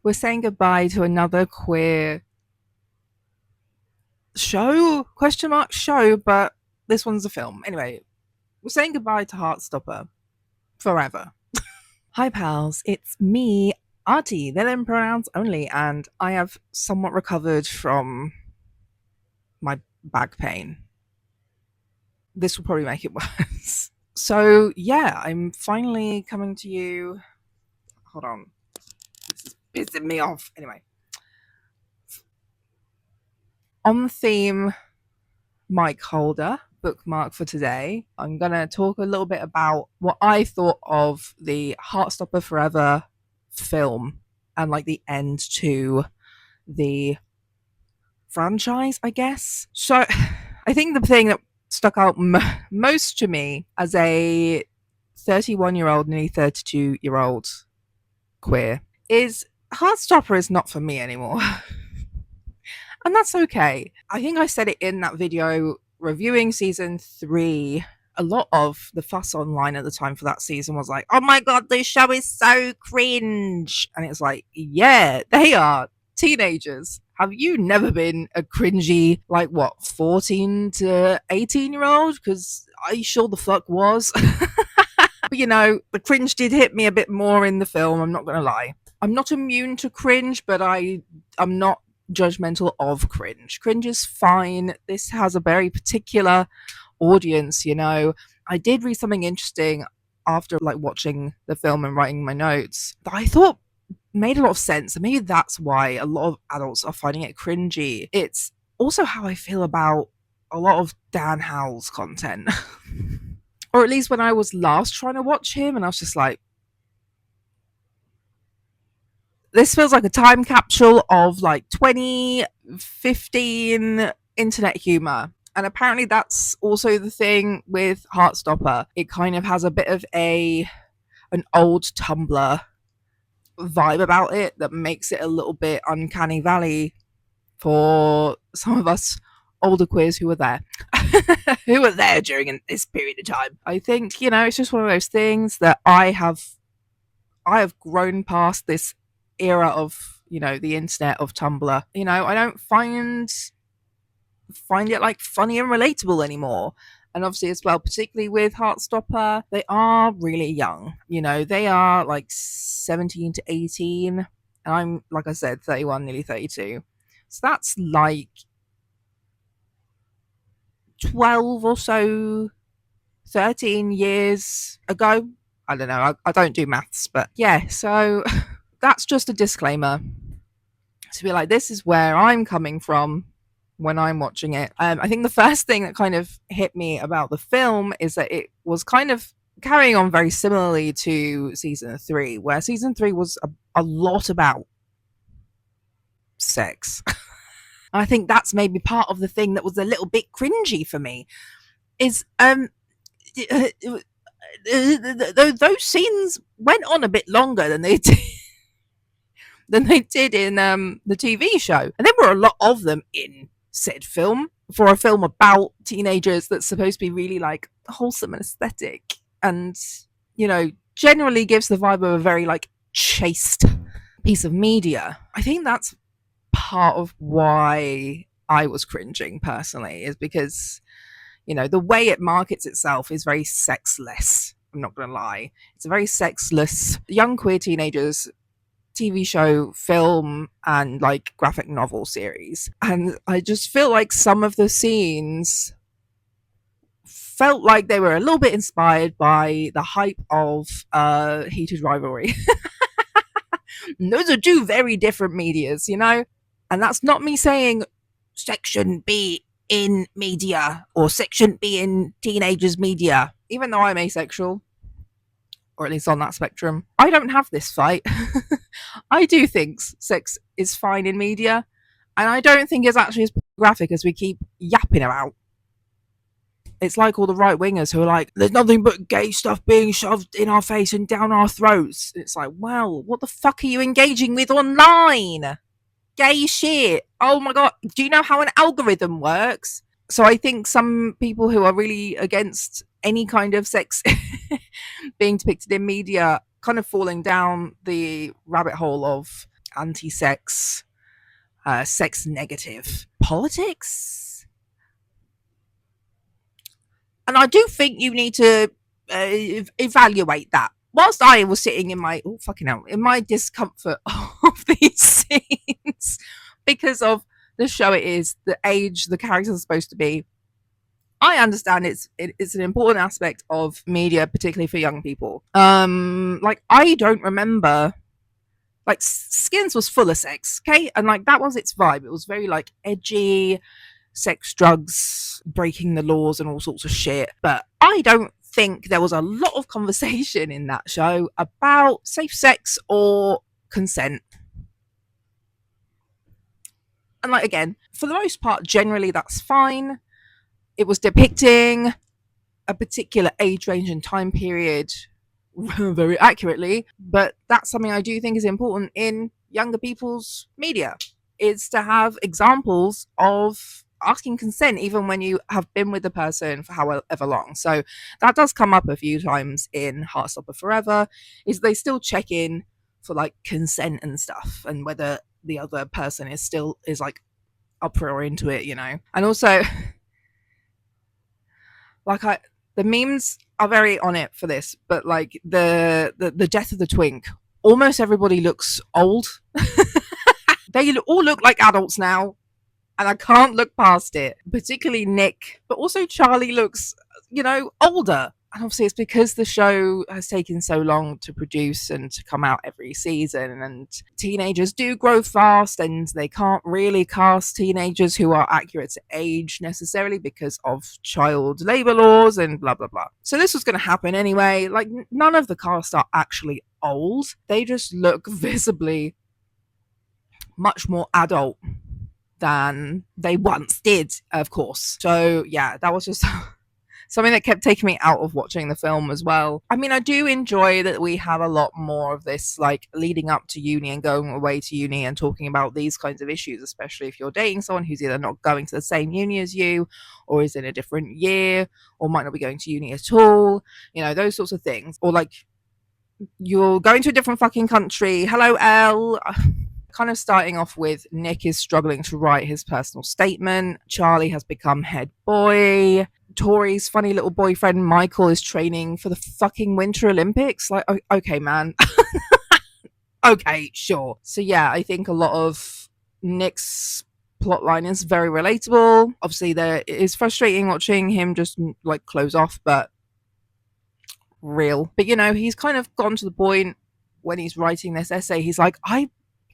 we're saying goodbye to another queer show, question mark show, but this one's a film. Anyway, we're saying goodbye to Heartstopper Forever. Hi, pals. It's me, Artie. They're in pronouns only, and I have somewhat recovered from my back pain. This will probably make it worse. So, yeah, I'm finally coming to you. Hold on. This is pissing me off. Anyway, on the theme mic holder bookmark for today, I'm going to talk a little bit about what I thought of the Heartstopper Forever film and like the end to the franchise, I guess. So I think the thing that stuck out most to me as a 31-year-old, nearly 32-year-old queer is Heartstopper is not for me anymore. And that's okay. I think I said it in that video reviewing season 3. A lot of the fuss online at the time for that season was like, oh my god, this show is so cringe. And it's like, yeah, they are teenagers. Have you never been a cringy, like what, 14 to 18-year-old? Because I sure the fuck was. But you know, the cringe did hit me a bit more in the film, I'm not going to lie. I'm not immune to cringe, but I'm not judgmental of cringe. Cringe is fine. This has a very particular audience, you know. I did read something interesting after like watching the film and writing my notes that I thought made a lot of sense, and maybe that's why a lot of adults are finding it cringy. It's also how I feel about a lot of Dan Howell's content. Or at least when I was last trying to watch him, and I was just like, this feels like a time capsule of like 2015 internet humor. And apparently that's also the thing with Heartstopper. It kind of has a bit of an old Tumblr vibe about it that makes it a little bit uncanny valley for some of us older queers who were there. Who were there during this period of time. I think, you know, it's just one of those things that I have grown past this era of, you know, the internet, of Tumblr. You know, I don't find it like funny and relatable anymore. And obviously as well, particularly with Heartstopper, they are really young. You know, they are like 17 to 18. And I'm, like I said, 31, nearly 32. So that's like 12 or so, 13 years ago. I don't know. I don't do maths, but yeah. So that's just a disclaimer to be like, this is where I'm coming from when I'm watching it. I think the first thing that kind of hit me about the film is that it was kind of carrying on very similarly to season 3, where season 3 was a lot about sex. I think that's maybe part of the thing that was a little bit cringy for me. Is those scenes went on a bit longer than they did in the TV show, and there were a lot of them in said film for a film about teenagers that's supposed to be really like wholesome and aesthetic, and you know, generally gives the vibe of a very like chaste piece of media. I think that's part of why I was cringing personally, is because, you know, the way it markets itself is very sexless. I'm not gonna lie, it's a very sexless young queer teenagers TV show, film, and like graphic novel series. And I just feel like some of the scenes felt like they were a little bit inspired by the hype of Heated Rivalry. Those are two very different medias, you know? And that's not me saying sex shouldn't be in media or sex shouldn't be in teenagers' media. Even though I'm asexual, or at least on that spectrum, I don't have this fight. I do think sex is fine in media, and I don't think it's actually as pornographic as we keep yapping about. It's like all the right wingers who are like, there's nothing but gay stuff being shoved in our face and down our throats. It's like, well, what the fuck are you engaging with online? Gay shit. Oh my god, do you know how an algorithm works? So I think some people who are really against any kind of sex being depicted in media kind of falling down the rabbit hole of anti-sex, sex negative politics. And I do think you need to evaluate that. Whilst I was sitting in my in my discomfort of these scenes because of the show it is, the age the characters are supposed to be, I understand it's an important aspect of media, particularly for young people. Like I don't remember, like Skins was full of sex, okay, and like that was its vibe. It was very like edgy, sex, drugs, breaking the laws, and all sorts of shit. But I don't think there was a lot of conversation in that show about safe sex or consent. And like again, for the most part, generally that's fine. It was depicting a particular age range and time period very accurately, but that's something I do think is important in younger people's media, is to have examples of asking consent even when you have been with the person for however long. So that does come up a few times in Heartstopper Forever, is they still check in for like consent and stuff, and whether the other person is like up for or into it, you know. And also like the memes are very on it for this, but like the death of the twink, almost everybody looks old. They all look like adults now, and I can't look past it. Particularly Nick, but also Charlie looks, you know, older. And obviously it's because the show has taken so long to produce and to come out every season, and teenagers do grow fast, and they can't really cast teenagers who are accurate to age necessarily because of child labor laws and blah blah blah. So this was going to happen anyway. Like none of the cast are actually old. They just look visibly much more adult than they once did, of course. So yeah, that was just something that kept taking me out of watching the film as well. I mean, I do enjoy that we have a lot more of this, like leading up to uni and going away to uni and talking about these kinds of issues, especially if you're dating someone who's either not going to the same uni as you, or is in a different year, or might not be going to uni at all, you know, those sorts of things. Or like you're going to a different fucking country. Hello, Elle. Kind of starting off with Nick is struggling to write his personal statement. Charlie has become head boy. Tori's funny little boyfriend Michael is training for the fucking Winter Olympics. Like, okay, man. Okay, sure. So yeah, I think a lot of Nick's plotline is very relatable. Obviously, it is frustrating watching him just like close off, but real. But you know, he's kind of gotten to the point when he's writing this essay. He's like, I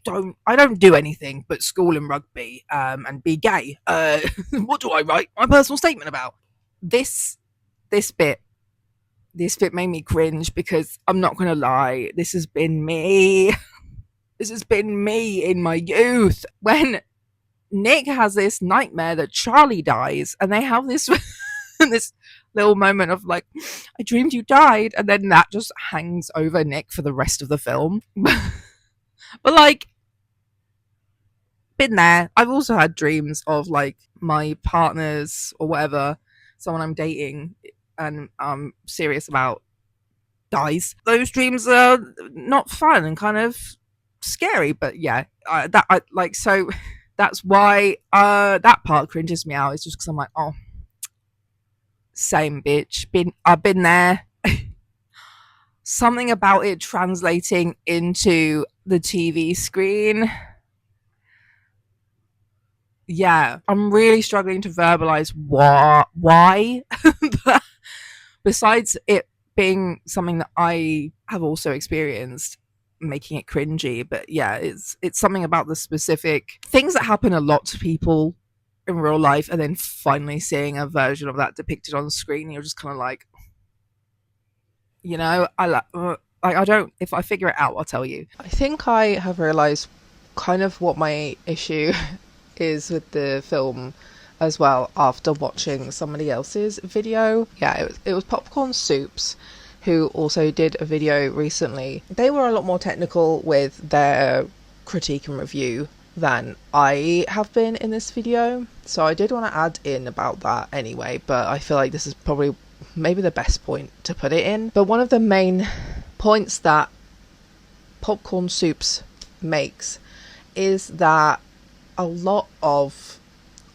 don't do anything but school and rugby and be gay. What do I write my personal statement about? This bit made me cringe, because I'm not gonna lie, this has been me. This has been me in my youth, when Nick has this nightmare that Charlie dies, and they have this this little moment of like, I dreamed you died, and then that just hangs over Nick for the rest of the film. But like, been there. I've also had dreams of like my partners or whatever, someone I'm dating and I'm serious about, dies. Those dreams are not fun and kind of scary, but yeah, so that's why that part cringes me out. It's just because I'm like, oh, same bitch. I've been there. Something about it translating into the TV screen. Yeah, I'm really struggling to verbalize why. Besides it being something that I have also experienced, making it cringy. But yeah, it's something about the specific things that happen a lot to people in real life, and then finally seeing a version of that depicted on screen, you're just kind of like, you know, I don't, if I figure it out, I'll tell you. I think I have realized kind of what my issue is with the film as well after watching somebody else's video. Yeah, it was Popcorn Soups, who also did a video recently. They were a lot more technical with their critique and review than I have been in this video, so I did want to add in about that anyway, but I feel like this is probably maybe the best point to put it in. But one of the main points that Popcorn Soups makes is that a lot of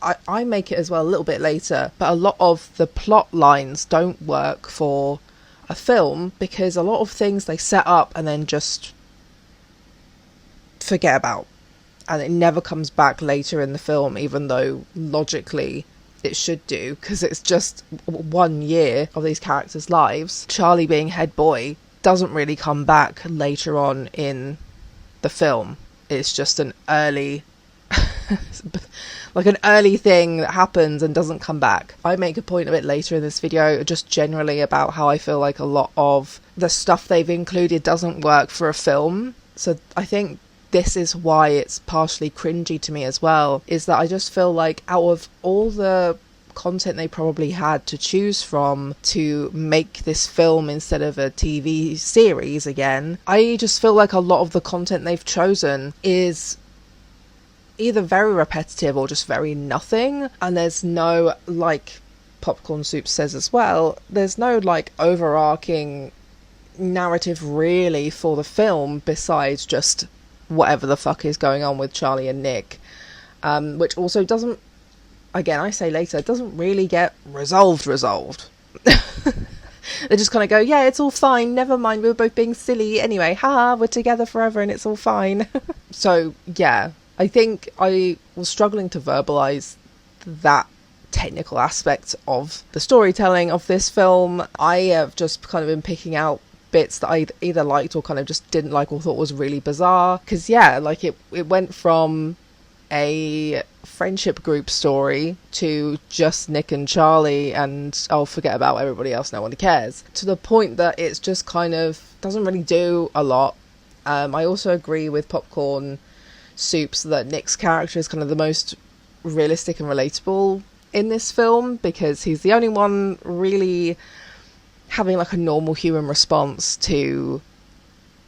I make it as well a little bit later, but a lot of the plot lines don't work for a film because a lot of things they set up and then just forget about, and it never comes back later in the film, even though logically it should do, because it's just 1 year of these characters' lives. Charlie being head boy doesn't really come back later on in the film. It's just an early like an early thing that happens and doesn't come back. I make a point of it later in this video, just generally about how I feel like a lot of the stuff they've included doesn't work for a film. So I think this is why it's partially cringy to me as well, is that I just feel like out of all the content they probably had to choose from to make this film instead of a TV series again, I just feel like a lot of the content they've chosen is either very repetitive or just very nothing, and there's no, like Popcorn Soup says as well, there's no like overarching narrative really for the film besides just whatever the fuck is going on with Charlie and Nick, which also doesn't, again I say later, doesn't really get resolved. They just kind of go, yeah, it's all fine, never mind, we were both being silly anyway, haha, we're together forever and it's all fine. So yeah, I think I was struggling to verbalise that technical aspect of the storytelling of this film. I have just kind of been picking out bits that I either liked or kind of just didn't like or thought was really bizarre. Because yeah, like it went from a friendship group story to just Nick and Charlie and I'll forget about everybody else, no one cares, to the point that it's just kind of doesn't really do a lot. I also agree with Popcorn Soups that Nick's character is kind of the most realistic and relatable in this film, because he's the only one really having like a normal human response to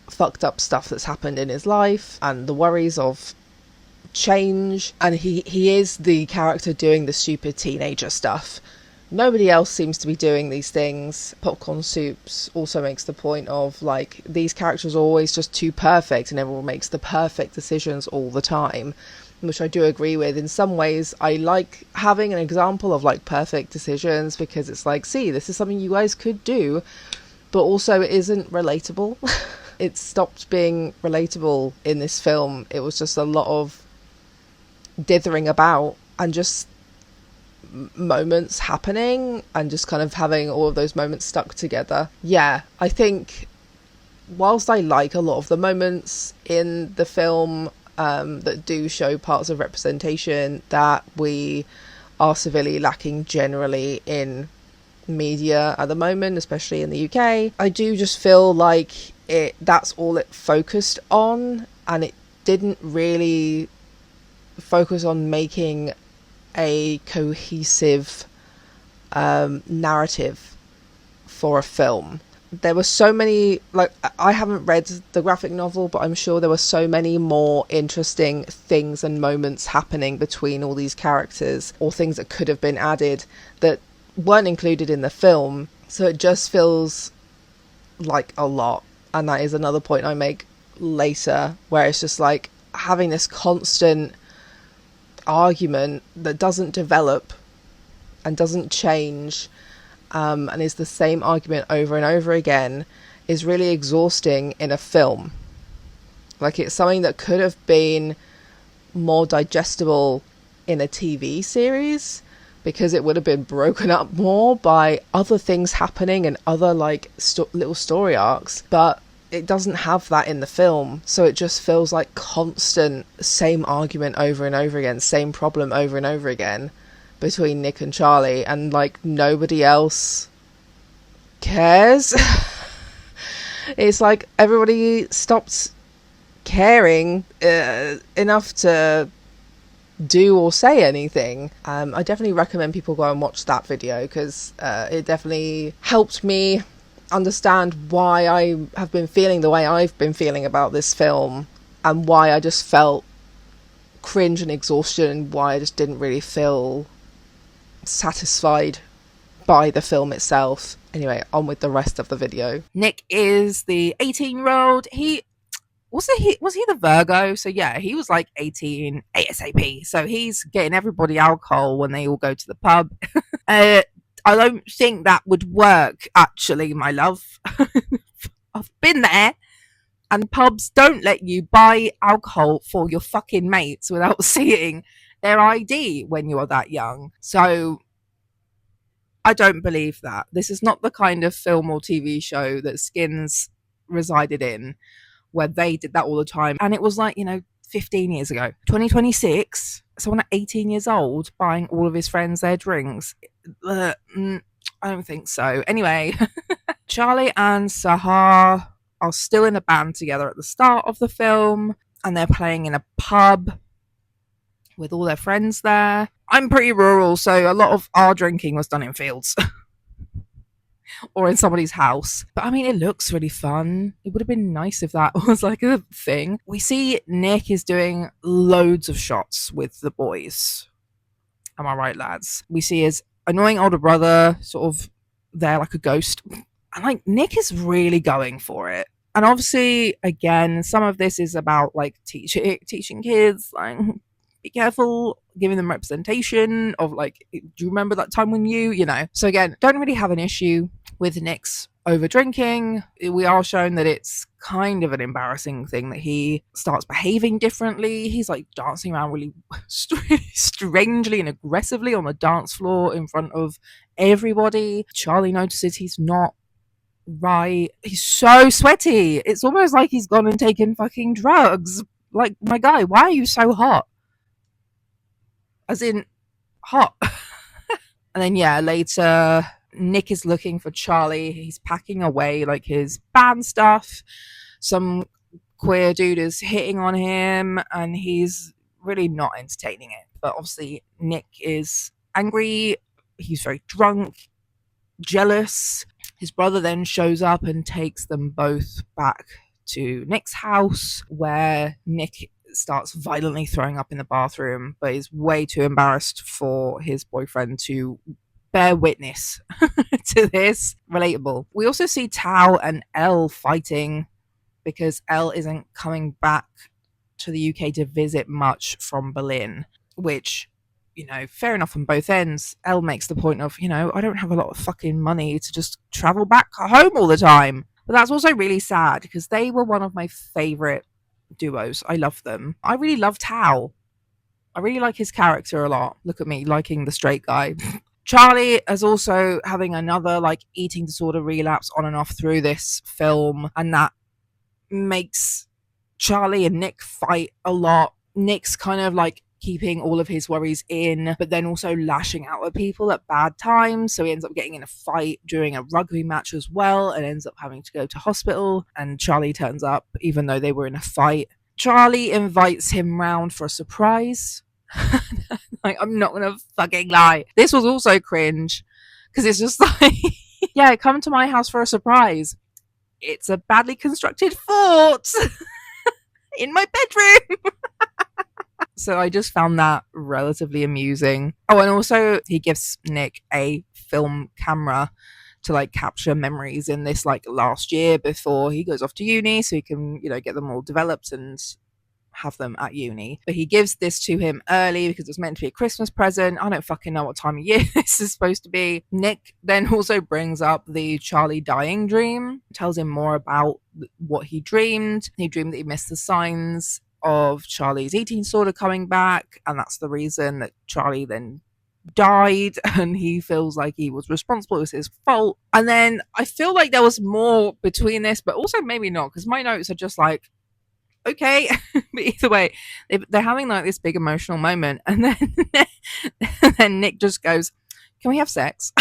fucked up stuff that's happened in his life and the worries of change, and he is the character doing the stupid teenager stuff. Nobody else seems to be doing these things. Popcorn Soups also makes the point of like these characters are always just too perfect and everyone makes the perfect decisions all the time, which I do agree with. In some ways I like having an example of like perfect decisions because it's like, see, this is something you guys could do, but also it isn't relatable. It stopped being relatable in this film. It was just a lot of dithering about and just moments happening and just kind of having all of those moments stuck together. Yeah, I think whilst I like a lot of the moments in the film that do show parts of representation that we are severely lacking generally in media at the moment, especially in the UK, I do just feel like that's all it focused on, and it didn't really focus on making a cohesive narrative for a film. There were so many, like, I haven't read the graphic novel, but I'm sure there were so many more interesting things and moments happening between all these characters, or things that could have been added that weren't included in the film. So it just feels like a lot, and that is another point I make later, where it's just like having this constant argument that doesn't develop and doesn't change, and is the same argument over and over again, is really exhausting in a film. Like, it's something that could have been more digestible in a TV series, because it would have been broken up more by other things happening and other like little story arcs, but it doesn't have that in the film. So it just feels like constant same argument over and over again, same problem over and over again between Nick and Charlie, and like nobody else cares. It's like everybody stopped caring enough to do or say anything. I definitely recommend people go and watch that video, because it definitely helped me understand why I have been feeling the way I've been feeling about this film, and why I just felt cringe and exhaustion, and why I just didn't really feel satisfied by the film itself. Anyway, on with the rest of the video. Nick is the 18-year-old. He was he the Virgo? So yeah, he was like 18 ASAP. So he's getting everybody alcohol when they all go to the pub. uh, I don't think that would work, actually, my love. I've been there, and pubs don't let you buy alcohol for your fucking mates without seeing their ID when you're that young. So I don't believe that. This is not the kind of film or TV show that Skins resided in, where they did that all the time. And it was like, 15 years ago. 2026, someone at 18 years old buying all of his friends their drinks. I don't think so. Anyway, Charlie and Sahar are still in a band together at the start of the film, and they're playing in a pub with all their friends there. I'm pretty rural, so a lot of our drinking was done in fields or in somebody's house. But I mean, it looks really fun. It would have been nice if that was like a thing. We see Nick is doing loads of shots with the boys. Am I right, lads? We see his annoying older brother sort of there like a ghost. And like Nick is really going for it. And obviously, again, some of this is about like teaching kids, like, be careful, giving them representation of like, do you remember that time when So again, don't really have an issue with Nick's over drinking. We are shown that it's kind of an embarrassing thing that he starts behaving differently. He's like dancing around really strangely and aggressively on the dance floor in front of everybody. Charlie notices he's not right. He's so sweaty. It's almost like he's gone and taken fucking drugs. Like, my guy, why are you so hot? As in, hot. And then, yeah, later, Nick is looking for Charlie. He's packing away, like, his band stuff. Some queer dude is hitting on him, and he's really not entertaining it. But obviously, Nick is angry. He's very drunk, jealous. His brother then shows up and takes them both back to Nick's house, where Nick starts violently throwing up in the bathroom, but is way too embarrassed for his boyfriend to bear witness to this. Relatable. We also see Tao and Elle fighting because Elle isn't coming back to the UK to visit much from Berlin, which, fair enough on both ends. Elle makes the point of, I don't have a lot of fucking money to just travel back home all the time. But that's also really sad because they were one of my favourite duos. I love them. I really love Tao. I really like his character a lot. Look at me liking the straight guy. Charlie is also having another like eating disorder relapse on and off through this film, and that makes Charlie and Nick fight a lot. Nick's kind of like keeping all of his worries in, but then also lashing out at people at bad times. So he ends up getting in a fight during a rugby match as well and ends up having to go to hospital. And Charlie turns up even though they were in a fight. Charlie invites him round for a surprise. Like, I'm not gonna fucking lie. This was also cringe because it's just like, yeah, come to my house for a surprise. It's a badly constructed fort in my bedroom. So I just found that relatively amusing. Oh, and also he gives Nick a film camera to like capture memories in this like last year before he goes off to uni, so he can, get them all developed and have them at uni. But he gives this to him early because it's meant to be a Christmas present. I don't fucking know what time of year this is supposed to be. Nick then also brings up the Charlie dying dream, tells him more about what he dreamed. He dreamed that he missed the signs of Charlie's eating disorder coming back, and that's the reason that Charlie then died, and he feels like he was responsible. It was his fault. And then I feel like there was more between this, but also maybe not, because my notes are just like, okay. But either way, they're having like this big emotional moment, and then and then Nick just goes, can we have sex?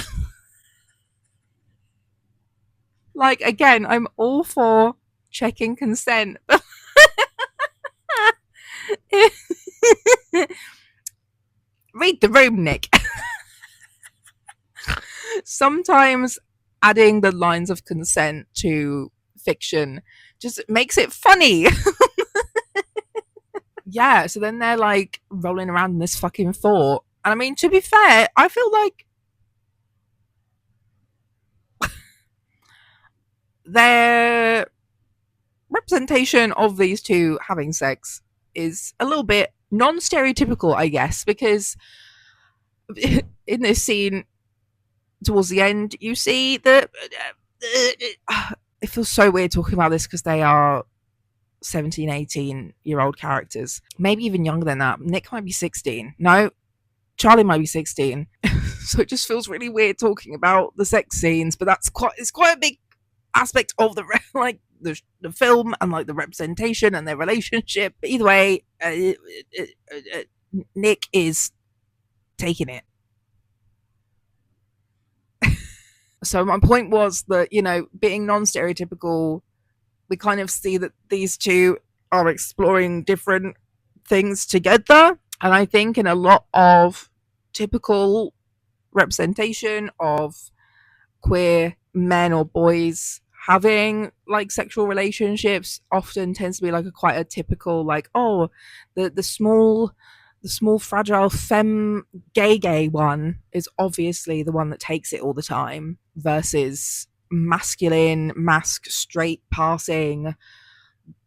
Like, again, I'm all for checking consent. Read the room, Nick. Sometimes adding the lines of consent to fiction just makes it funny. Yeah, so then they're like rolling around in this fucking fort. And I mean, to be fair, I feel like their representation of these two having sex is a little bit non-stereotypical, I guess, because in this scene towards the end, you see that it feels so weird talking about this because they are 17, 18-year-old characters, maybe even younger than that. Nick might be 16. No, Charlie might be 16. So it just feels really weird talking about the sex scenes, but it's quite a big aspect of the like the film and like the representation and their relationship. But either way, Nick is taking it. So my point was that, you know, being non-stereotypical, we kind of see that these two are exploring different things together. And I think in a lot of typical representation of queer men or boys having like sexual relationships often tends to be like quite a typical, like, oh, the small fragile femme gay one is obviously the one that takes it all the time, versus masculine mask straight passing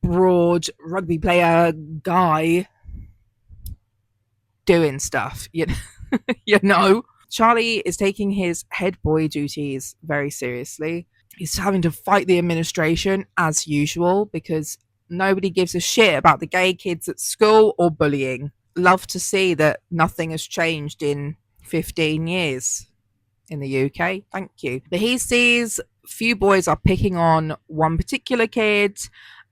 broad rugby player guy doing stuff, you know. You know, Charlie is taking his head boy duties very seriously. He's having to fight the administration as usual because nobody gives a shit about the gay kids at school or bullying. Love to see that nothing has changed in 15 years in the UK. Thank you. But he sees few boys are picking on one particular kid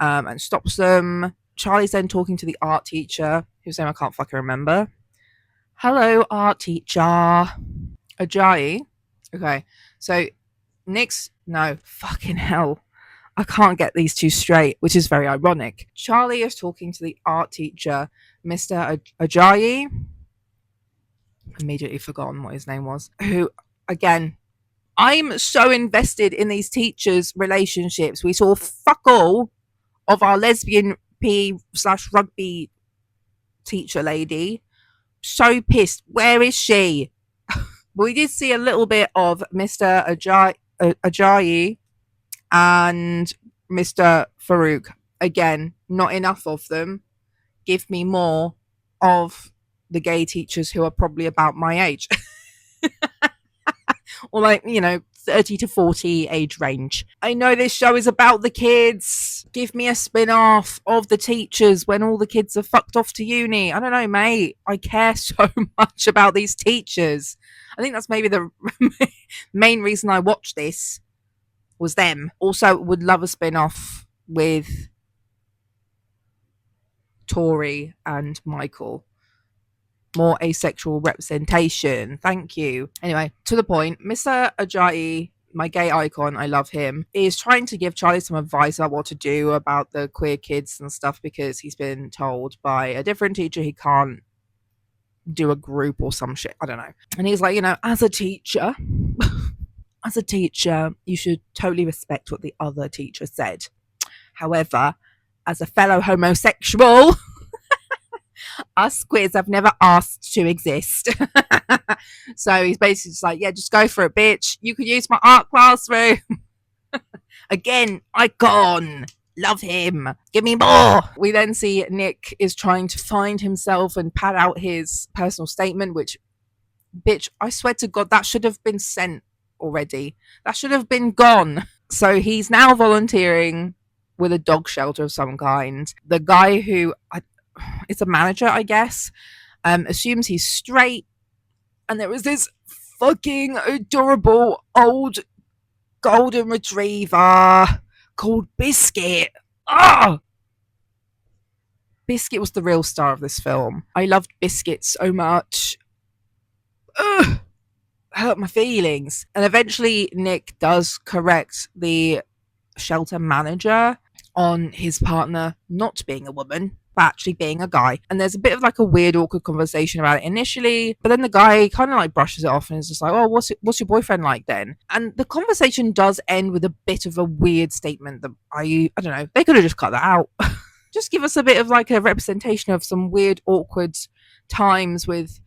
and stops them. Charlie's then talking to the art teacher, whose name I can't fucking remember. Hello, art teacher. Ajayi. Okay, so no, fucking hell. I can't get these two straight, which is very ironic. Charlie is talking to the art teacher, Mr. Ajayi. Immediately forgotten what his name was. Who, again, I'm so invested in these teachers' relationships. We saw fuck all of our lesbian P/rugby teacher lady. So pissed. Where is she? We did see a little bit of Mr. Ajayi and Mr. Farouk. Again, not enough of them. Give me more of the gay teachers who are probably about my age. Or like, you know, 30 to 40 age range. I know this show is about the kids. Give me a spin-off of the teachers when all the kids are fucked off to uni. I don't know, mate. I care so much about these teachers. I think that's maybe the main reason I watched this was them. Also, would love a spin-off with Tori and Michael. More asexual representation. Thank you. Anyway, to the point, Mr. Ajayi, my gay icon, I love him, is trying to give Charlie some advice about what to do about the queer kids and stuff because he's been told by a different teacher he can't do a group or some shit. I don't know. And he's like, you know, as a teacher, you should totally respect what the other teacher said. However, as a fellow homosexual, us queers have never asked to exist. So he's basically just like, yeah, just go for it, bitch. You could use my art classroom. Again, icon. Love him. Give me more. We then see Nick is trying to find himself and pad out his personal statement, which, bitch, I swear to God, that should have been sent already. That should have been gone. So he's now volunteering with a dog shelter of some kind. The guy who is a manager, I guess, assumes he's straight. And there was this fucking adorable old golden retriever called Biscuit. Ah! Biscuit was the real star of this film. I loved Biscuit so much. Ugh! Hurt my feelings. And eventually Nick does correct the shelter manager on his partner not being a woman, but actually being a guy. And there's a bit of like a weird, awkward conversation about it initially, but then the guy kind of like brushes it off and is just like, oh, what's your boyfriend like then? And the conversation does end with a bit of a weird statement that I don't know, they could have just cut that out. Just give us a bit of like a representation of some weird, awkward times with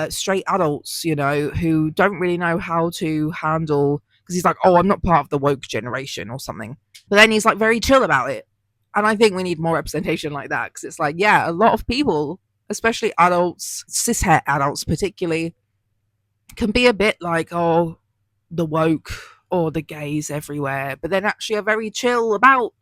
straight adults, you know, who don't really know how to handle, because he's like, oh, I'm not part of the woke generation or something. But then he's like very chill about it. And I think we need more representation like that, because it's like, yeah, a lot of people, especially adults, cishet adults particularly, can be a bit like, oh, the woke or the gays everywhere, but then actually are very chill about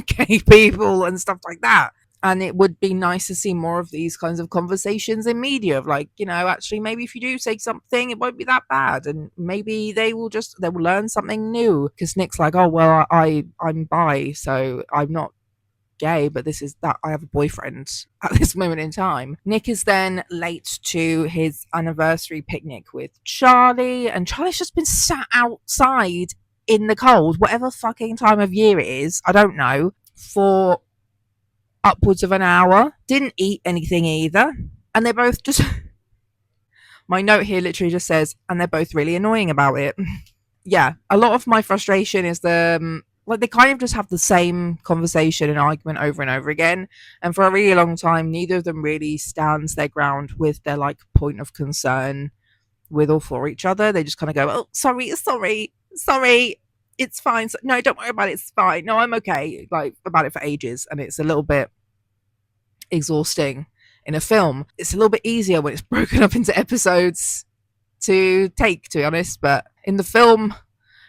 gay people and stuff like that. And it would be nice to see more of these kinds of conversations in media of like, actually maybe if you do say something, it won't be that bad, and maybe they will learn something new. Because Nick's like, oh well, I'm bi, so I'm not gay, but this is that I have a boyfriend at this moment in time. Nick is then late to his anniversary picnic with Charlie, and Charlie's just been sat outside in the cold, whatever fucking time of year it is, I don't know, for upwards of an hour. Didn't eat anything either. And they're both just. My note here literally just says, and they're both really annoying about it. Yeah, a lot of my frustration is like they kind of just have the same conversation and argument over and over again, and for a really long time neither of them really stands their ground with their like point of concern with or for each other. They just kind of go, oh, sorry, it's fine, no, don't worry about it, it's fine, no, I'm okay, like about it for ages. And it's a little bit exhausting. In a film it's a little bit easier when it's broken up into episodes to take, to be honest, but in the film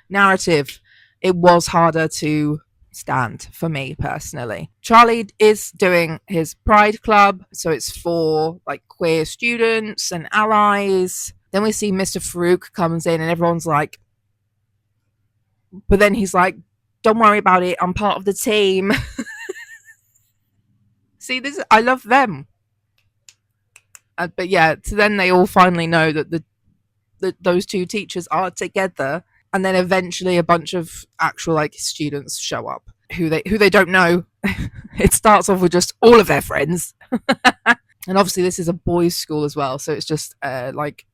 narrative it was harder to stand for me personally. Charlie is doing his Pride Club, so it's for like queer students and allies. Then we see Mr. Farouk comes in and everyone's like, but then he's like, don't worry about it, I'm part of the team. See, this, I love them. But yeah, so then they all finally know that those two teachers are together, and then eventually a bunch of actual like students show up who they don't know. It starts off with just all of their friends. And obviously this is a boys' school as well, so it's just like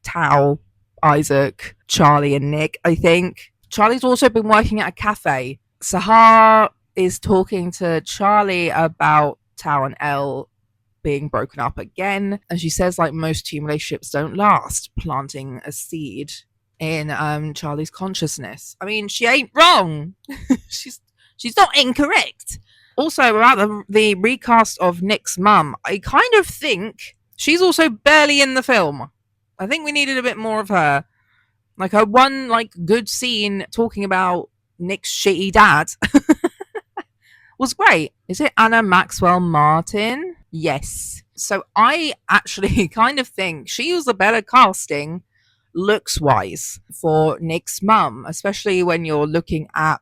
Tao, Isaac, Charlie, and Nick, I think. Charlie's also been working at a cafe. Sahar is talking to Charlie about Tao and Elle being broken up again, and she says like most teen relationships don't last, planting a seed in Charlie's consciousness. I mean, she ain't wrong. she's not incorrect. Also, about the recast of Nick's mum, I kind of think she's also barely in the film. I think we needed a bit more of her. Like her one like good scene talking about Nick's shitty dad was great. Is it Anna Maxwell Martin? Yes. So I actually kind of think she was a better casting looks wise for Nick's mum, especially when you're looking at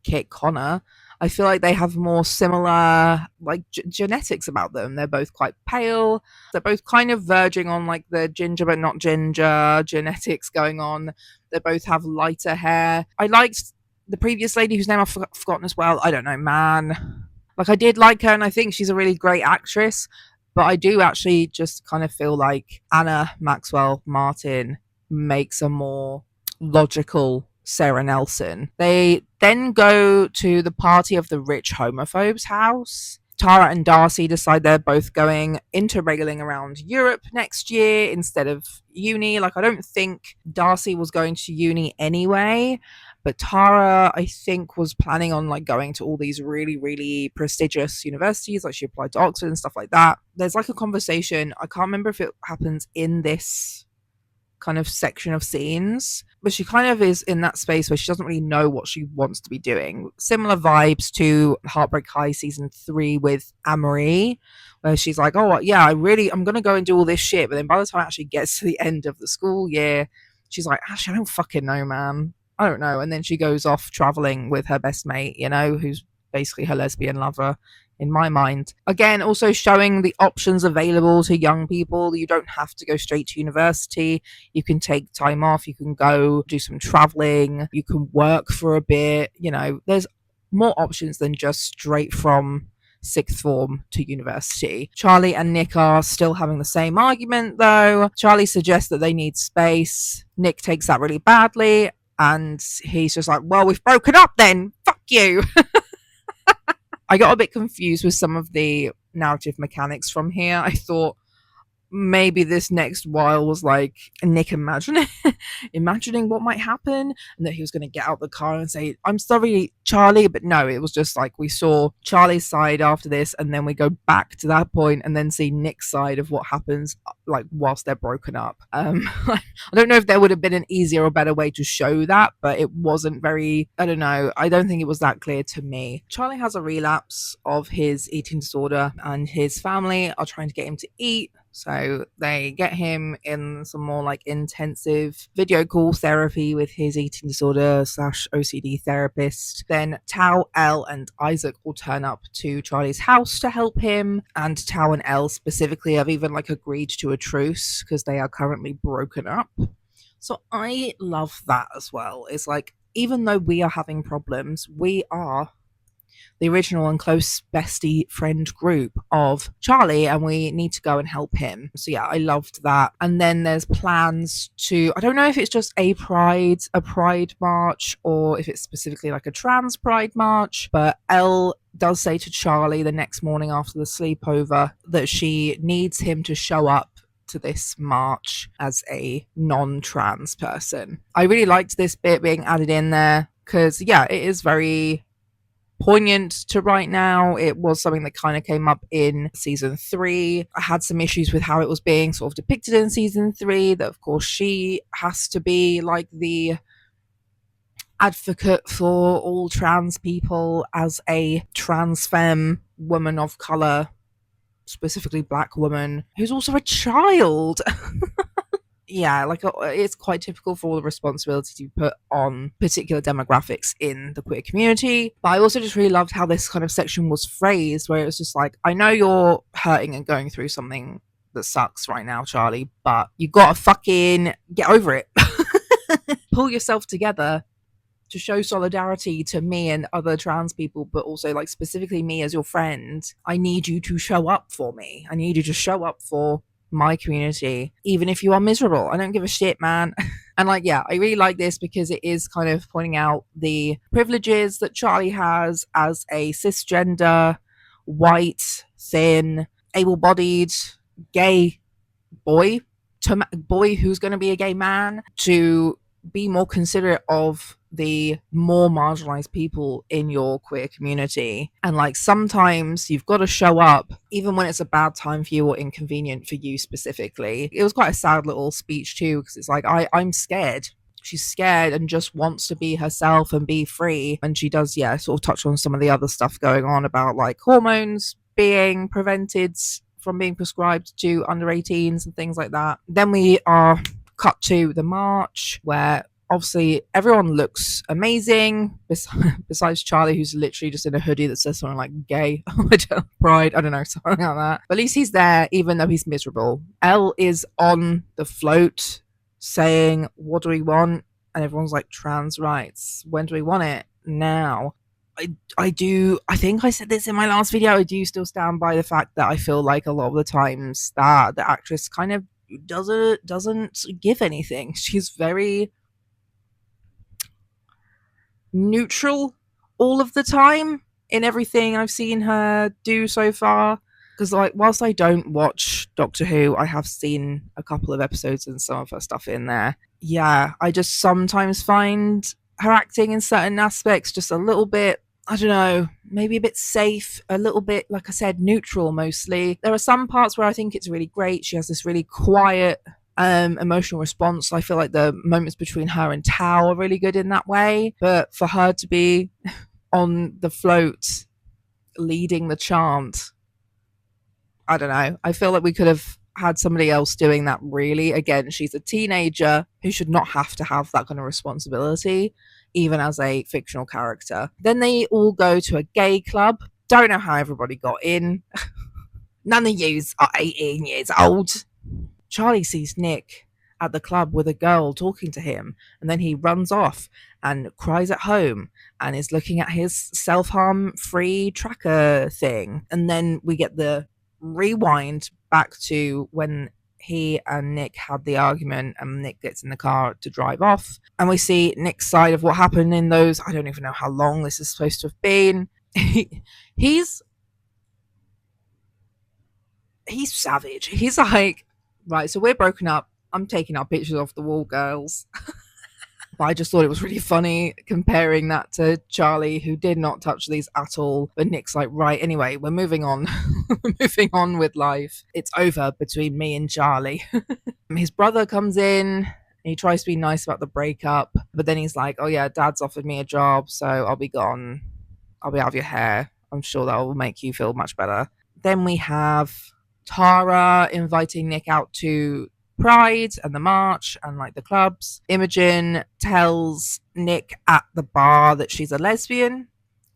Kit Connor. I feel like they have more similar like genetics about them. They're both quite pale. They're both kind of verging on like the ginger but not ginger genetics going on. They both have lighter hair. I liked the previous lady whose name I've forgotten as well. I don't know, man. Like I did like her, and I think she's a really great actress. But I do actually just kind of feel like Anna Maxwell Martin makes a more logical Sarah Nelson. They then go to the party of the rich homophobes' house. Tara and Darcy decide they're both going interracialing around Europe next year instead of uni. Like, I don't think Darcy was going to uni anyway, but Tara, I think, was planning on like going to all these really, really prestigious universities. Like, she applied to Oxford and stuff like that. There's like a conversation. I can't remember if it happens in this kind of section of scenes, but she kind of is in that space where she doesn't really know what she wants to be doing. Similar vibes to Heartbreak High season 3 with Amory, where she's like, oh yeah, I'm gonna go and do all this shit, but then by the time it actually gets to the end of the school year, she's like, actually, I don't fucking know, man, I don't know. And then she goes off traveling with her best mate, who's basically her lesbian lover in my mind. Again, also showing the options available to young people. You don't have to go straight to university. You can take time off. You can go do some traveling. You can work for a bit. There's more options than just straight from sixth form to university. Charlie and Nick are still having the same argument, though. Charlie suggests that they need space. Nick takes that really badly, and he's just like, well, we've broken up then. Fuck you. I got a bit confused with some of the narrative mechanics from here. I thought maybe this next while was like Nick imagining what might happen, and that he was going to get out the car and say, "I'm sorry, Charlie," but no, it was just like we saw Charlie's side after this, and then we go back to that point and then see Nick's side of what happens like whilst they're broken up. I don't know if there would have been an easier or better way to show that, but it wasn't very, I don't know, I don't think it was that clear to me. Charlie has a relapse of his eating disorder, and his family are trying to get him to eat. So they get him in some more like intensive video call therapy with his eating disorder slash OCD therapist. Then Tao, Elle, and Isaac will turn up to Charlie's house to help him. And Tao and Elle specifically have even like agreed to a truce because they are currently broken up. So I love that as well. It's like, even though we are having problems, we are the original and close bestie friend group of Charlie, and we need to go and help him. So yeah, I loved that. And then there's plans to, I don't know if it's just a pride march, or if it's specifically like a trans pride march, but Elle does say to Charlie the next morning after the sleepover that she needs him to show up to this march as a non-trans person. I really liked this bit being added in there because yeah, it is very poignant to right now. It was something that kind of came up in season 3. I had some issues with how it was being sort of depicted in season 3, that of course she has to be like the advocate for all trans people as a trans femme woman of color, specifically black woman who's also a child. Yeah, like it's quite typical for all the responsibility to be put on particular demographics in the queer community. But I also just really loved how this kind of section was phrased, where it was just like, I know you're hurting and going through something that sucks right now, Charlie, but you gotta fucking get over it. Pull yourself together to show solidarity to me and other trans people, but also like specifically me as your friend. I need you to show up for me. I need you to show up for my community, even if you are miserable. I don't give a shit, man. And like, yeah, I really like this because it is kind of pointing out the privileges that Charlie has as a cisgender, white, thin, able-bodied, gay boy, boy who's going to be a gay man, to be more considerate of the more marginalized people in your queer community. And like, sometimes you've got to show up even when it's a bad time for you or inconvenient for you specifically. It was quite a sad little speech too, because it's like, I'm scared. She's scared and just wants to be herself and be free. And she does, yeah, sort of touch on some of the other stuff going on about like hormones being prevented from being prescribed to under 18s and things like that. Then we are cut to the march, where obviously everyone looks amazing besides Charlie, who's literally just in a hoodie that says something like gay pride, I don't know, something like that. But at least he's there even though he's miserable. Elle is on the float saying, what do we want? And everyone's like, trans rights. When do we want it? Now. I think I said this in my last video, I do still stand by the fact that I feel like a lot of the times that the actress kind of doesn't give anything. She's very neutral all of the time in everything I've seen her do so far. Because like, whilst I don't watch Doctor Who, I have seen a couple of episodes and some of her stuff in there. Yeah, I just sometimes find her acting in certain aspects just a little bit, I don't know, maybe a bit safe, a little bit, like I said, neutral mostly. There are some parts where I think it's really great. She has this really quiet emotional response. I feel like the moments between her and Tao are really good in that way. But for her to be on the float leading the chant, I don't know. I feel like we could have had somebody else doing that, really. Again, she's a teenager who should not have to have that kind of responsibility, even as a fictional character. Then they all go to a gay club. Don't know how everybody got in. None of yous are 18 years old. Charlie sees Nick at the club with a girl talking to him, and then he runs off and cries at home and is looking at his self-harm free tracker thing. And then we get the rewind back to when he and Nick had the argument, and Nick gets in the car to drive off, and we see Nick's side of what happened in those, I don't even know how long this is supposed to have been. He's savage. He's like, Right, so we're broken up. I'm taking our pictures off the wall, girls. But I just thought it was really funny comparing that to Charlie, who did not touch these at all. But Nick's like, right, anyway, we're moving on. We're moving on with life. It's over between me and Charlie. His brother comes in. He tries to be nice about the breakup, but then he's like, oh, yeah, dad's offered me a job, so I'll be gone. I'll be out of your hair. I'm sure that will make you feel much better. Then we have Tara inviting Nick out to Pride and the march and like the clubs. Imogen tells Nick at the bar that she's a lesbian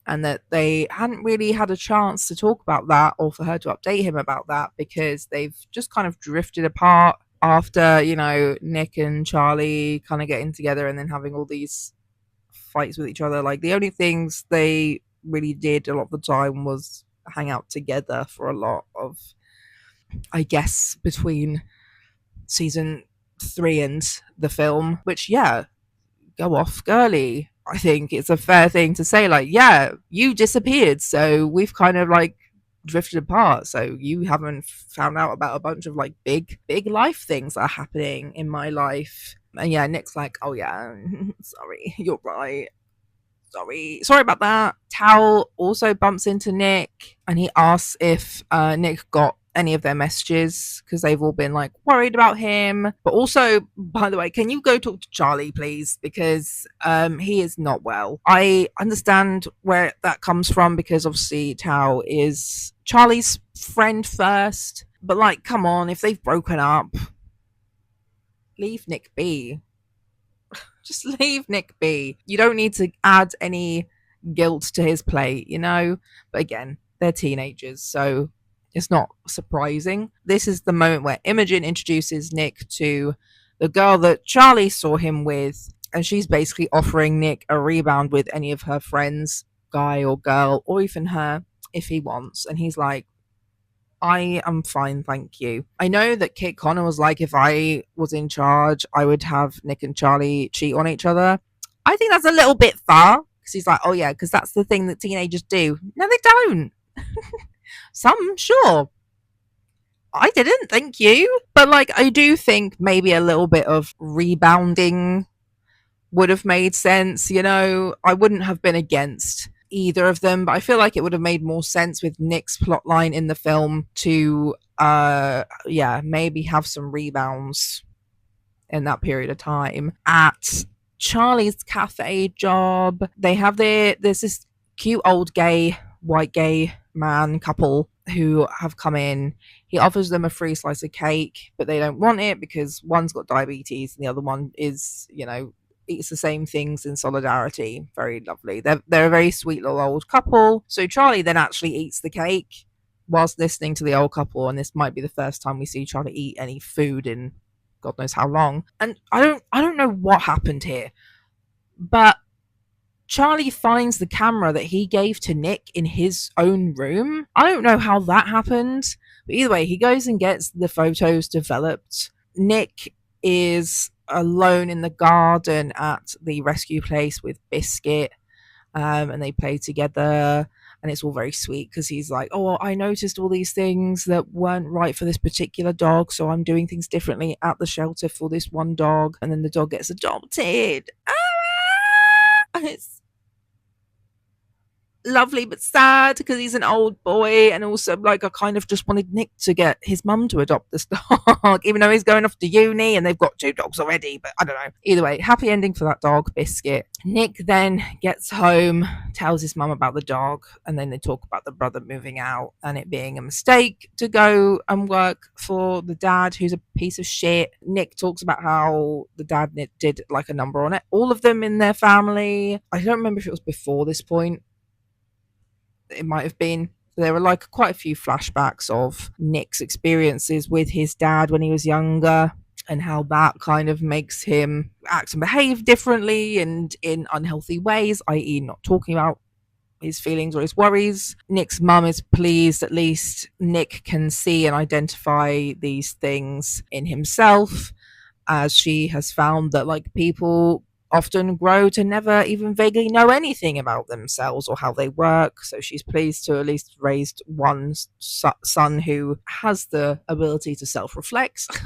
and that they hadn't really had a chance to talk about that or for her to update him about that because they've just kind of drifted apart after, Nick and Charlie kind of getting together and then having all these fights with each other. Like the only things they really did a lot of the time was hang out together for a lot of, I guess, between season 3 and the film, which, yeah, go off, girly. I think it's a fair thing to say, like, yeah, you disappeared, so we've kind of like drifted apart. So you haven't found out about a bunch of like big life things that are happening in my life. And yeah, Nick's like, oh yeah, sorry, you're right. Sorry about that. Tal also bumps into Nick and he asks if Nick got any of their messages because they've all been like worried about him. But also, by the way, can you go talk to Charlie, please? Because he is not well. I understand where that comes from because obviously Tao is Charlie's friend first. But like, come on, if they've broken up, leave Nick be. Just leave Nick be. You don't need to add any guilt to his plate. But again, they're teenagers, so it's not surprising. This is the moment where Imogen introduces Nick to the girl that Charlie saw him with, and she's basically offering Nick a rebound with any of her friends, guy or girl, or even her, if he wants. And he's like, I am fine, thank you. I know that Kit Connor was like, if I was in charge, I would have Nick and Charlie cheat on each other. I think that's a little bit far because he's like, oh yeah, because that's the thing that teenagers do. No, they don't. Some, sure. I didn't, thank you. But like, I do think maybe a little bit of rebounding would have made sense. I wouldn't have been against either of them, but I feel like it would have made more sense with Nick's plotline in the film to maybe have some rebounds in that period of time. At Charlie's cafe job, there's this cute old white gay man couple who have come in. He offers them a free slice of cake, but they don't want it because one's got diabetes and the other one is, eats the same things in solidarity. Very lovely. They're a very sweet little old couple. So Charlie then actually eats the cake whilst listening to the old couple, and this might be the first time we see Charlie eat any food in God knows how long. And I don't know what happened here, but Charlie finds the camera that he gave to Nick in his own room. I don't know how that happened, but either way, he goes and gets the photos developed. Nick is alone in the garden at the rescue place with Biscuit, and they play together. And it's all very sweet because he's like, oh, I noticed all these things that weren't right for this particular dog, so I'm doing things differently at the shelter for this one dog. And then the dog gets adopted. And it's lovely but sad because he's an old boy, and also like I kind of just wanted Nick to get his mum to adopt this dog even though he's going off to uni and they've got 2 dogs already. But I don't know, either way, happy ending for that dog, Biscuit. Nick then gets home, tells his mum about the dog, and then they talk about the brother moving out and it being a mistake to go and work for the dad who's a piece of shit. Nick talks about how the dad did like a number on it, all of them in their family. I don't remember if it was before this point, it might have been. There were like quite a few flashbacks of Nick's experiences with his dad when he was younger and how that kind of makes him act and behave differently and in unhealthy ways, i.e. not talking about his feelings or his worries. Nick's mum is pleased at least Nick can see and identify these things in himself, as she has found that like people often grow to never even vaguely know anything about themselves or how they work. So she's pleased to at least raise one son who has the ability to self-reflect.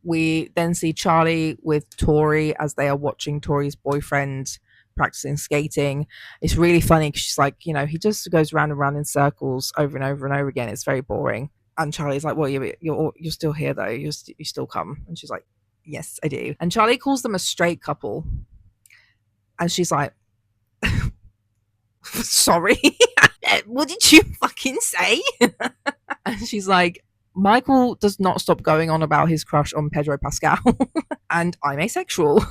We then see Charlie with Tori as they are watching Tori's boyfriend practicing skating. It's really funny because she's like, he just goes round and round in circles over and over and over again. It's very boring. And Charlie's like, well, you're still here though. You still come. And she's like, yes, I do. And Charlie calls them a straight couple. And she's like, sorry. What did you fucking say? And she's like, Michael does not stop going on about his crush on Pedro Pascal. And I'm asexual.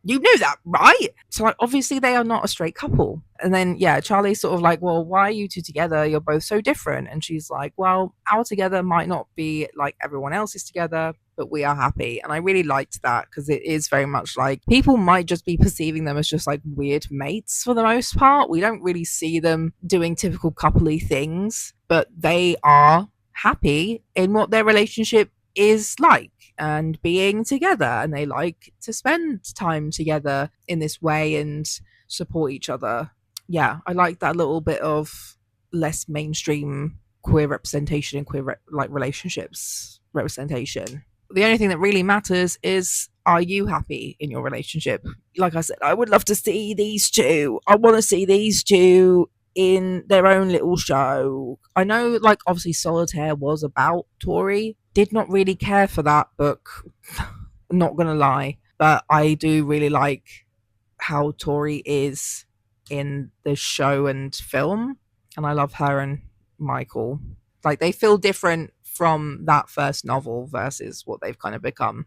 You knew that, right? So like, obviously they are not a straight couple. And then Charlie's sort of like, well, why are you two together? You're both so different. And she's like, well, our together might not be like everyone else's together, but we are happy. And I really liked that because it is very much like people might just be perceiving them as just like weird mates for the most part. We don't really see them doing typical coupley things, but they are happy in what their relationship is like and being together, and they like to spend time together in this way and support each other. I like that little bit of less mainstream queer representation and queer relationships representation. The only thing that really matters is, are you happy in your relationship? Like I said, I would love to see these two. I want to see these two in their own little show. I know, like, obviously Solitaire was about Tori. Did not really care for that book, not gonna lie. But I do really like how Tori is in the show and film. And I love her and Michael. Like, they feel different from that first novel versus what they've kind of become.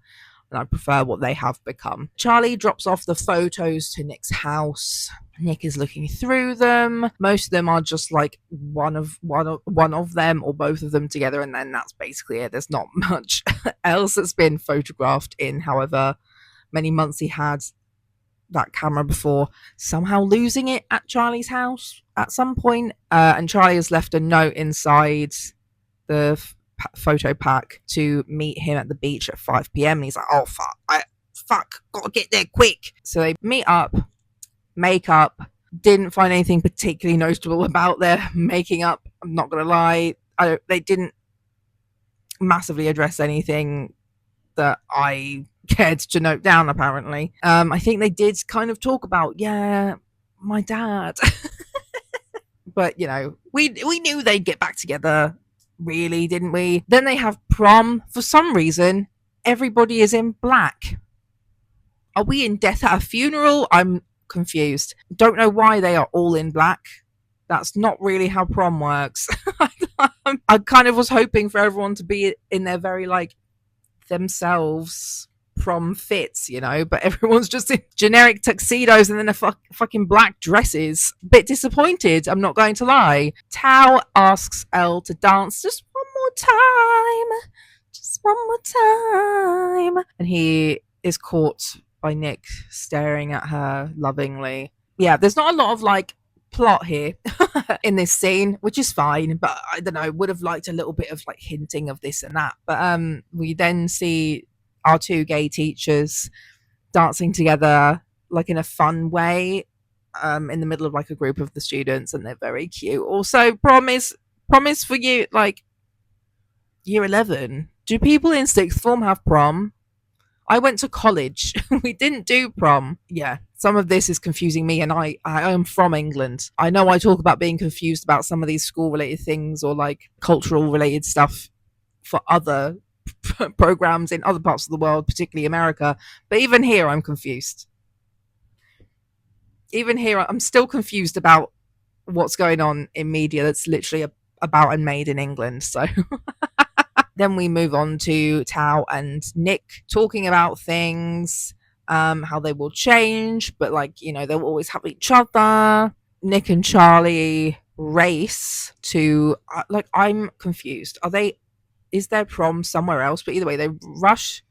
And I prefer what they have become. Charlie drops off the photos to Nick's house. Nick is looking through them. Most of them are just like one of them or both of them together, and then that's basically it. There's not much else that's been photographed in however many months he had that camera before somehow losing it at Charlie's house at some point. And Charlie has left a note inside the photo pack to meet him at the beach at 5 p.m. and he's like, oh fuck, gotta get there quick. So they meet up, make up. Didn't find anything particularly noticeable about their making up, I'm not gonna lie. They didn't massively address anything that I cared to note down, apparently. I think they did kind of talk about, my dad. But we knew they'd get back together, really, didn't we? Then they have prom. For some reason, everybody is in black. Are we in death at a funeral? I'm confused. Don't know why they are all in black. That's not really how prom works. I kind of was hoping for everyone to be in their very like themselves prom fits, but everyone's just in generic tuxedos and then a fucking black dresses. Bit disappointed, I'm not going to lie. Tao asks Elle to dance just one more time, and he is caught by Nick staring at her lovingly. There's not a lot of like plot here in this scene, which is fine, but I don't know, would have liked a little bit of like hinting of this and that. But we then see our two gay teachers dancing together like in a fun way in the middle of like a group of the students, and they're very cute. Also, promise for you, like year 11, do people in sixth form have prom? I went to college. We didn't do prom. Some of this is confusing me, and I am from England. I know I talk about being confused about some of these school related things or like cultural related stuff for other programs in other parts of the world, particularly America, but even here I'm confused. Even here I'm still confused about what's going on in media that's literally about and made in England. So then we move on to Tao and Nick talking about things, how they will change, but like, they'll always have each other. Nick and Charlie race to I'm confused. Is their prom somewhere else? But either way, they rush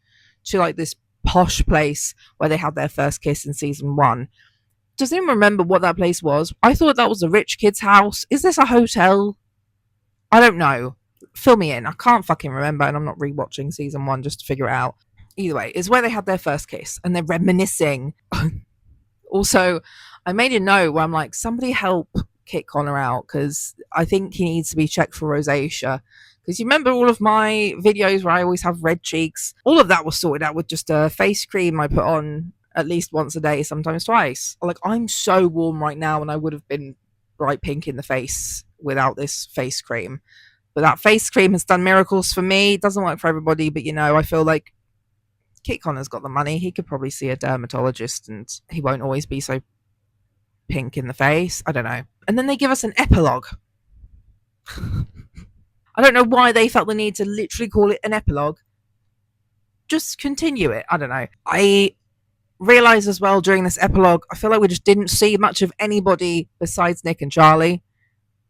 to like this posh place where they had their first kiss in season 1. Does anyone remember what that place was? I thought that was a rich kid's house. Is this a hotel? I don't know. Fill me in. I can't fucking remember, and I'm not rewatching season 1 just to figure it out. Either way, it's where they had their first kiss, and they're reminiscing. Also, I made a note where I'm like, somebody help Kit Connor out, because I think he needs to be checked for rosacea, Because you remember all of my videos where I always have red cheeks? All of that was sorted out with just a face cream I put on at least once a day, sometimes twice. Like, I'm so warm right now, and I would have been bright pink in the face without this face cream. But that face cream has done miracles for me. It doesn't work for everybody, but I feel like Kit Connor's got the money. He could probably see a dermatologist and he won't always be so pink in the face. I don't know. And then they give us an epilogue. I don't know why they felt the need to literally call it an epilogue. Just continue it. I don't know. I realised as well during this epilogue, I feel like we just didn't see much of anybody besides Nick and Charlie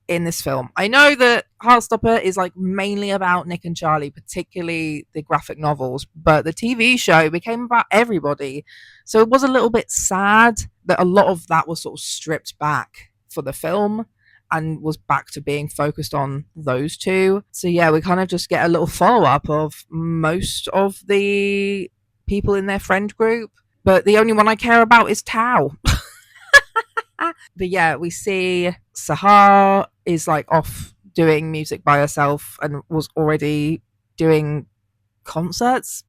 in this film. I know that Heartstopper is like mainly about Nick and Charlie, particularly the graphic novels, but the TV show became about everybody. So it was a little bit sad that a lot of that was sort of stripped back for the film and was back to being focused on those two. So yeah, we kind of just get a little follow up of most of the people in their friend group. But the only one I care about is Tao. But yeah, we see Sahar is like off doing music by herself and was already doing concerts.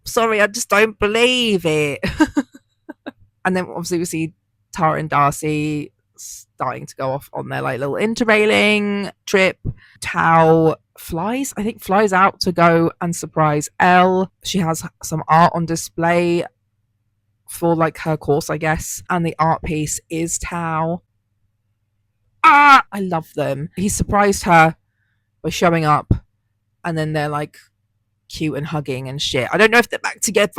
Sorry, I just don't believe it. And then obviously we see Tara and Darcy starting to go off on their like little interrailing trip. Tao flies out to go and surprise Elle. She has some art on display for like her course, I guess, and the art piece is Tao. I love them. He surprised her by showing up, and then they're like cute and hugging and shit. I don't know if they're back together,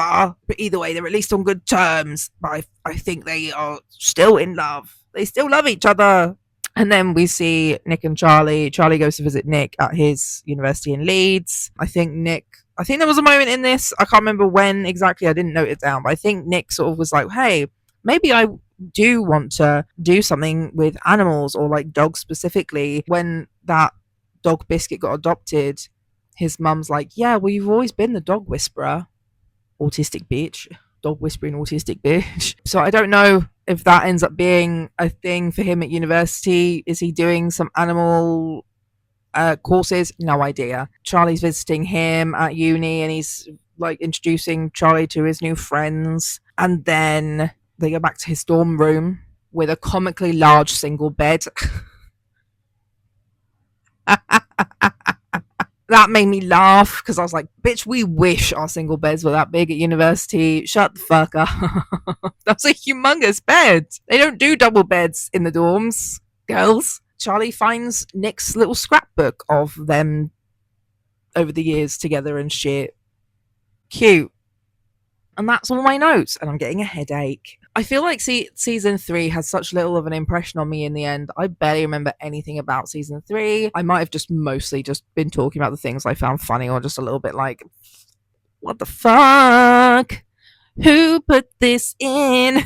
but either way, they're at least on good terms. But I think they are still in love. They still love each other. And then we see Nick and Charlie. Charlie goes to visit Nick at his university in Leeds. I think there was a moment in this, I can't remember when exactly, I didn't note it down, but I think Nick sort of was like, hey, maybe I do want to do something with animals or like dogs specifically. When that dog Biscuit got adopted, his mum's like, yeah, well, you've always been the dog whisperer. Autistic bitch. Dog whispering autistic bitch. So I don't know if that ends up being a thing for him at university. Is he doing some animal courses? No idea. Charlie's visiting him at uni and he's like introducing Charlie to his new friends. And then they go back to his dorm room with a comically large single bed. That made me laugh because I was like, bitch, we wish our single beds were that big at university. Shut the fuck up. That's a humongous bed. They don't do double beds in the dorms, girls. Charlie finds Nick's little scrapbook of them over the years together and shit. Cute. And that's all my notes, and I'm getting a headache. I feel like season 3 had such little of an impression on me in the end. I barely remember anything about season 3. I might have just mostly just been talking about the things I found funny, or just a little bit like, what the fuck? Who put this in?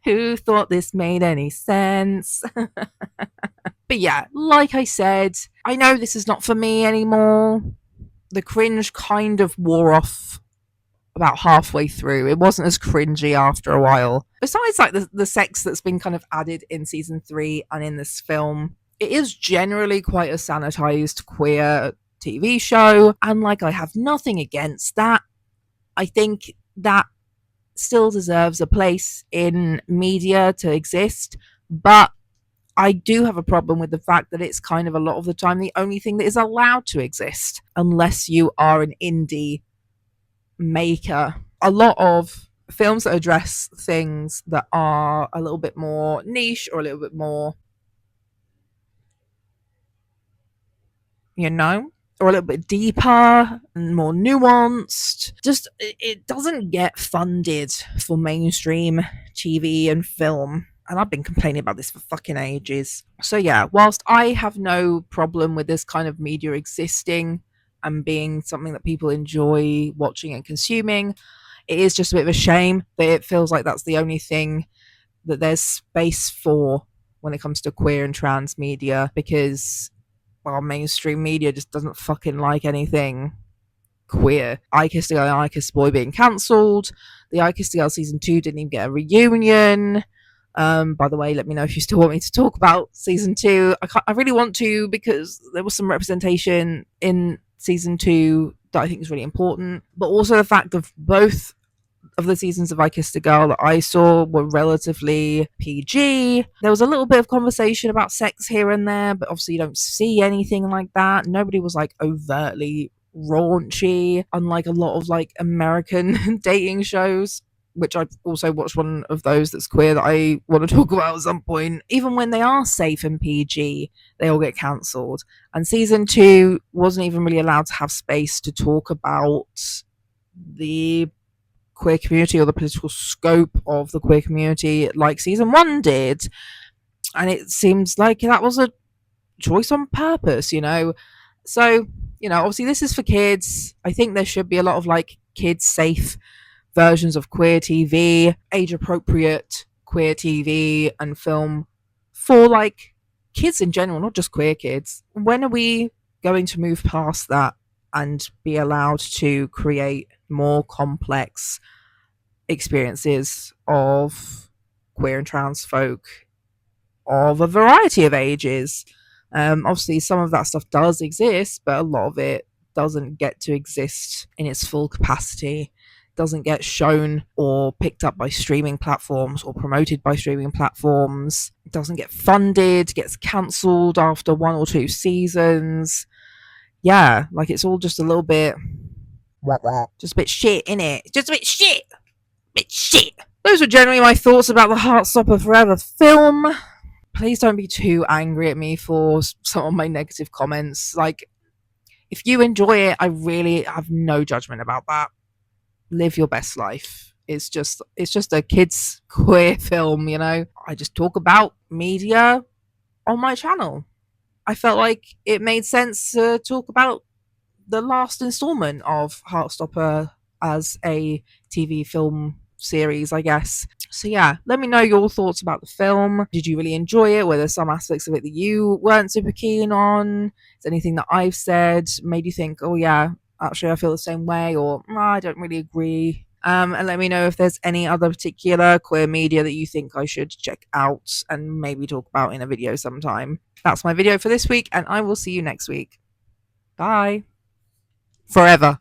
Who thought this made any sense? But yeah, like I said, I know this is not for me anymore. The cringe kind of wore off about halfway through. It wasn't as cringy after a while. Besides like the sex that's been kind of added in season 3 and in this film, it is generally quite a sanitized queer TV show, and like I have nothing against that. I think that still deserves a place in media to exist, but I do have a problem with the fact that it's kind of a lot of the time the only thing that is allowed to exist, unless you are an indie maker. A lot of films that address things that are a little bit more niche or a little bit more, or a little bit deeper and more nuanced, just it doesn't get funded for mainstream TV and film. And I've been complaining about this for fucking ages. So yeah, whilst I have no problem with this kind of media existing and being something that people enjoy watching and consuming, it is just a bit of a shame that it feels like that's the only thing that there's space for when it comes to queer and trans media, because, well, mainstream media just doesn't fucking like anything queer. I Kissed a Girl and I Kissed a Boy being cancelled. The I Kissed a Girl season 2 didn't even get a reunion. By the way, let me know if you still want me to talk about season two. I really want to, because there was some representation in season two that I think is really important, but also the fact of both of the seasons of I Kissed a Girl that I saw were relatively PG. There was a little bit of conversation about sex here and there, but obviously you don't see anything like that. Nobody was like overtly raunchy, unlike a lot of like American dating shows, which I've also watched one of those that's queer that I want to talk about at some point. Even when they are safe and PG, they all get cancelled. And season two wasn't even really allowed to have space to talk about the queer community or the political scope of the queer community like season one did. And it seems like that was a choice on purpose, you know? So, you know, obviously this is for kids. I think there should be a lot of like kids safe versions of queer TV, age appropriate queer TV and film for like kids in general, not just queer kids. When are we going to move past that and be allowed to create more complex experiences of queer and trans folk of a variety of ages? Obviously, some of that stuff does exist, but a lot of it doesn't get to exist in its full capacity, doesn't get shown or picked up by streaming platforms or promoted by streaming platforms, doesn't get funded, gets cancelled after one or two seasons. Yeah, like it's all just a little bit, just a bit shit, innit? Just a bit shit, bit shit. Those are generally my thoughts about the Heartstopper Forever film. Please don't be too angry at me for some of my negative comments. Like, if you enjoy it, I really have no judgment about that. Live your best life. It's just a kids queer film, you know. I just talk about media on my channel. I felt like it made sense to talk about the last installment of Heartstopper as a TV film series, I guess. So yeah, let me know your thoughts about the film. Did you really enjoy it? Were there some aspects of it that you weren't super keen on? Is anything that I've said made you think, oh yeah, actually I feel the same way, or I don't really agree? And let me know if there's any other particular queer media that you think I should check out and maybe talk about in a video sometime. That's my video for this week, and I will see you next week. Bye. Forever.